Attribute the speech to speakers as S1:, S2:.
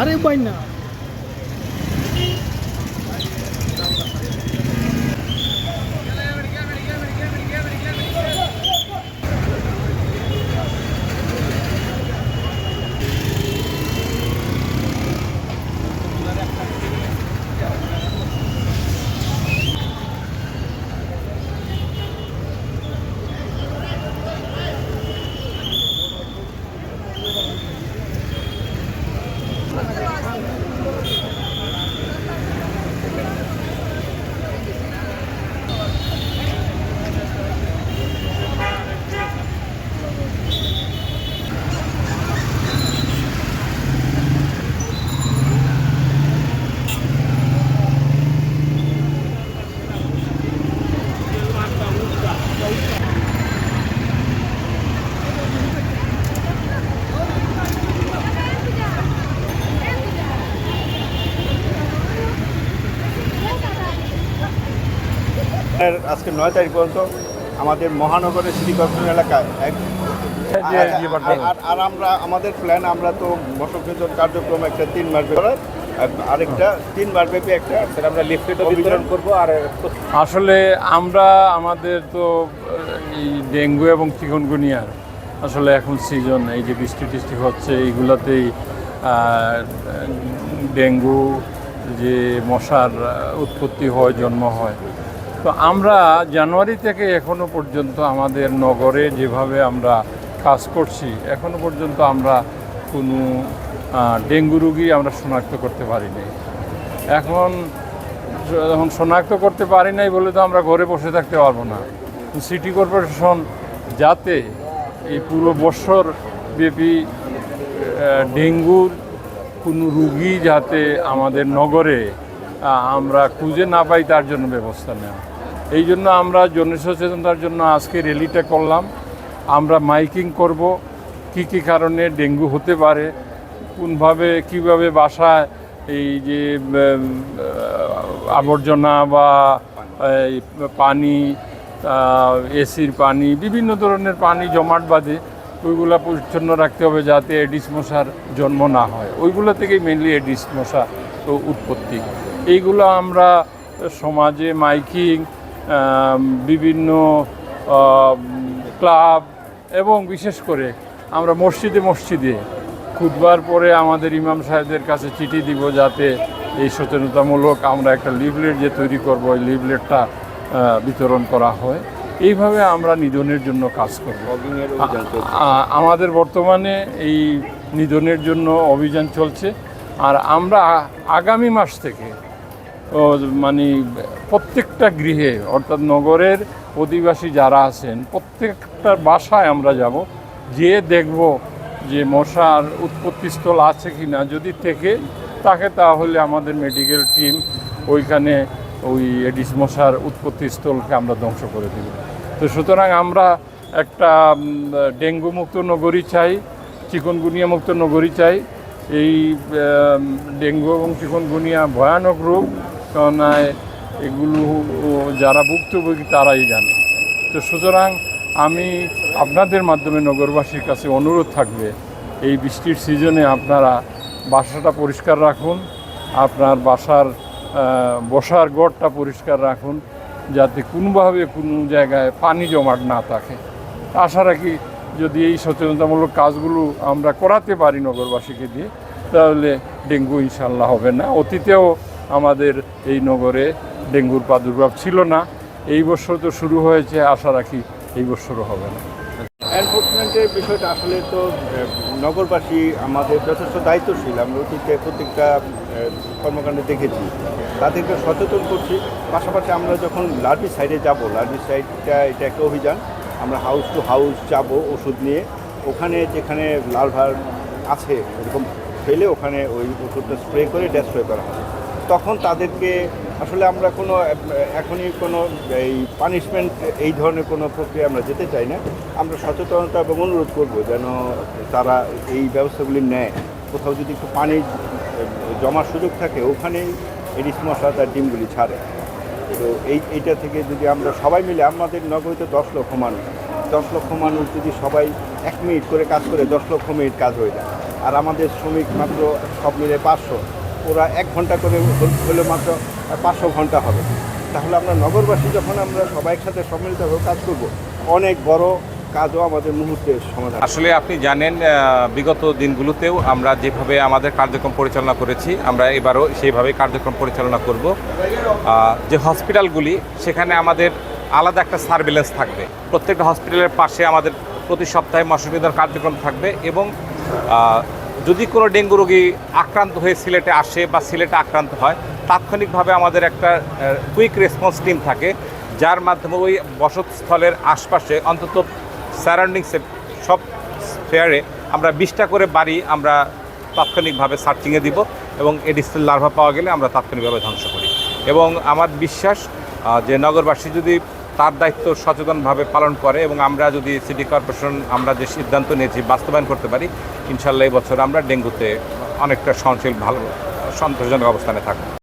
S1: আরে ভাই না
S2: আজকে 9 তারিখ পর্যন্ত আমাদের মহানগরের সিটি কর্পোরেশন এলাকায় আর আমরা আমাদের প্ল্যান আমরা তো মশক নিধন কার্যক্রম একটা 3 মাস করার আরেকটা 3 মাস ব্যাপী একটা
S3: আমরা লিফলেট বিতরণ করবো। আর
S4: আসলে আমরা আমাদের তো এই ডেঙ্গু এবং চিকুনগুনিয়ার আসলে এখন সিজন, এই যে বৃষ্টি টিষ্টি হচ্ছে এইগুলোতেই ডেঙ্গু যে মশার উৎপত্তি হয়, জন্ম হয়। তো আমরা জানুয়ারি থেকে এখনো পর্যন্ত আমাদের নগরে যেভাবে আমরা কাজ করছি, এখনো পর্যন্ত আমরা কোনো ডেঙ্গু রোগী আমরা শনাক্ত করতে পারি নাই। এখন যখন শনাক্ত করতে পারি নাই বলে তো আমরা ঘরে বসে থাকতে পারবো না। সিটি কর্পোরেশন যাতে এই পুরো বছর ব্যাপী ডেঙ্গুর কোনো রুগী যাতে আমাদের নগরে আমরা খুঁজে না পাই তার জন্য ব্যবস্থা নেওয়া। এই জন্য আমরা জনসচেতনতার জন্য আজকে র্যালিটা করলাম। আমরা মাইকিং করব কি কি কারণে ডেঙ্গু হতে পারে, কোনভাবে কিভাবে বাসায় এই যে আবর্জনা বা পানি, এসির পানি, বিভিন্ন ধরনের পানি জমাট বাঁধে, ওইগুলো পরিচ্ছন্ন রাখতে হবে যাতে এডিস মশার জন্ম না হয়। ওইগুলো থেকেই মেনলি এডিস মশা উৎপত্তি। এইগুলো আমরা সমাজে মাইকিং, বিভিন্ন ক্লাব এবং বিশেষ করে আমরা মসজিদে খুতবার পরে আমাদের ইমাম সাহেবদের কাছে চিঠি দিব যাতে এই সচেতনতামূলক আমরা একটা লিফলেট যে তৈরি করব, ওই লিফলেটটা বিতরণ করা হয়। এইভাবে আমরা নিধনের জন্য কাজ করব। আমাদের বর্তমানে এই নিধনের জন্য অভিযান চলছে। আর আমরা আগামী মাস থেকে মানে প্রত্যেকটা গৃহে, অর্থাৎ নগরের অধিবাসী যারা আছেন প্রত্যেকটা বাসায় আমরা যাব, যেয়ে দেখব যে মশার উৎপত্তিস্থল আছে কি না। যদি থেকে থাকে তাহলে আমাদের মেডিকেল টিম ওইখানে ওই এডিস মশার উৎপত্তিস্থলকে আমরা ধ্বংস করে দেব। তো সুতরাং আমরা একটা ডেঙ্গু মুক্ত নগরী চাই, চিকুনগুনিয়া মুক্ত নগরী চাই। এই ডেঙ্গু এবং চিকুনগুনিয়া ভয়ানক রোগ, কারণ এগুলো যারা ভুক্তভোগী তারাই জানে। তো সুতরাং আমি আপনাদের মাধ্যমে নগরবাসীর কাছে অনুরোধ থাকবে, এই বৃষ্টির সিজনে আপনারা বাসাটা পরিষ্কার রাখুন, আপনার বাসার বসার ঘরটা পরিষ্কার রাখুন, যাতে কোনোভাবে কোনো জায়গায় পানি জমাট না থাকে। আশা রাখি যদি এই সচেতনতামূলক কাজগুলো আমরা করাতে পারি নগরবাসীকে দিয়ে, তাহলে ডেঙ্গু ইনশাল্লাহ হবে না। অতীতেও আমাদের এই নগরে ডেঙ্গুর প্রাদুর্ভাব ছিল না, এই বছর তো শুরু হয়েছে, আশা রাখি এই বছরও হবে না।
S2: এনফোর্সমেন্টের বিষয়টা আসলে তো নগরবাসী আমাদের যথেষ্ট দায়িত্বশীল। আমরা অতীতে প্রত্যেকটা কর্মকাণ্ডে দেখেছি, তাদেরকে সচেতন করছি। পাশাপাশি আমরা যখন লার্জি সাইডে যাব, লার্জি সাইডটা এটা একটা অভিযান, আমরা হাউস টু হাউস যাব ওষুধ নিয়ে। ওখানে যেখানে লার্ভার আছে এরকম ফেলে ওখানে ওই ওষুধটা স্প্রে করে ডেস্ট্রয় করা হয়। তখন তাদেরকে আসলে আমরা কোনো এখনই কোনো এই পানিশমেন্ট এই ধরনের কোনো প্রক্রিয়া আমরা যেতে চাই না। আমরা সচেতনতা এবং অনুরোধ করব যেন তারা এই ব্যবস্থাগুলি নেয়। কোথাও যদি একটু পানি জমার সুযোগ থাকে ওখানেই এডিস মশা তার ডিমগুলি ছাড়ে। তো এইটা থেকে যদি আমরা সবাই মিলে, আমাদের নগরীতে 10 লক্ষ মানুষ যদি সবাই 1 মিনিট করে কাজ করে 10 লক্ষ মিনিট কাজ হয়ে যায়। আর আমাদের শ্রমিক মাত্র সব মিলে 500, ওরা 1 ঘন্টা করে হলে মাত্র 500 ঘন্টা হবে। তাহলে আমরা নগরবাসী যখন আমরা সবাই একসাথে সম্মিলিতভাবে কাজ করব, অনেক বড় কাজও আমাদের মুহূর্তে সমাধান।
S3: আসলে আপনি জানেন বিগত দিনগুলোতেও আমরা যেভাবে আমাদের কার্যক্রম পরিচালনা করেছি, আমরা এবারও সেইভাবেই কার্যক্রম পরিচালনা করব। যে হসপিটালগুলি, সেখানে আমাদের আলাদা একটা সার্ভেলেন্স থাকবে। প্রত্যেকটা হসপিটালের পাশে আমাদের প্রতি সপ্তাহে মশা নিধন কার্যক্রম থাকবে এবং যদি কোনো ডেঙ্গু রোগী আক্রান্ত হয়ে সিলেটে আসে বা সিলেটে আক্রান্ত হয়, তাৎক্ষণিকভাবে আমাদের একটা কুইক রেসপন্স টিম থাকে, যার মাধ্যমে ওই বসতস্থলের আশপাশে অন্তত সারাউন্ডিংসে সব স্পেয়ারে আমরা 20টা করে বাড়ি আমরা তাৎক্ষণিকভাবে সার্চিংয়ে দিব এবং এডিসেল লার্ভা পাওয়া গেলে আমরা তাৎক্ষণিকভাবে ধ্বংস করি। এবং আমার বিশ্বাস যে নগরবাসী যদি তার দায়িত্ব সচেতনভাবে পালন করে এবং আমরা যদি সিটি কর্পোরেশন আমরা যে সিদ্ধান্ত নিয়েছি বাস্তবায়ন করতে পারি, ইনশাল্লাহ এই বছর আমরা ডেঙ্গুতে অনেকটা সহনশীল ভালো সন্তোষজনক অবস্থানে থাকব।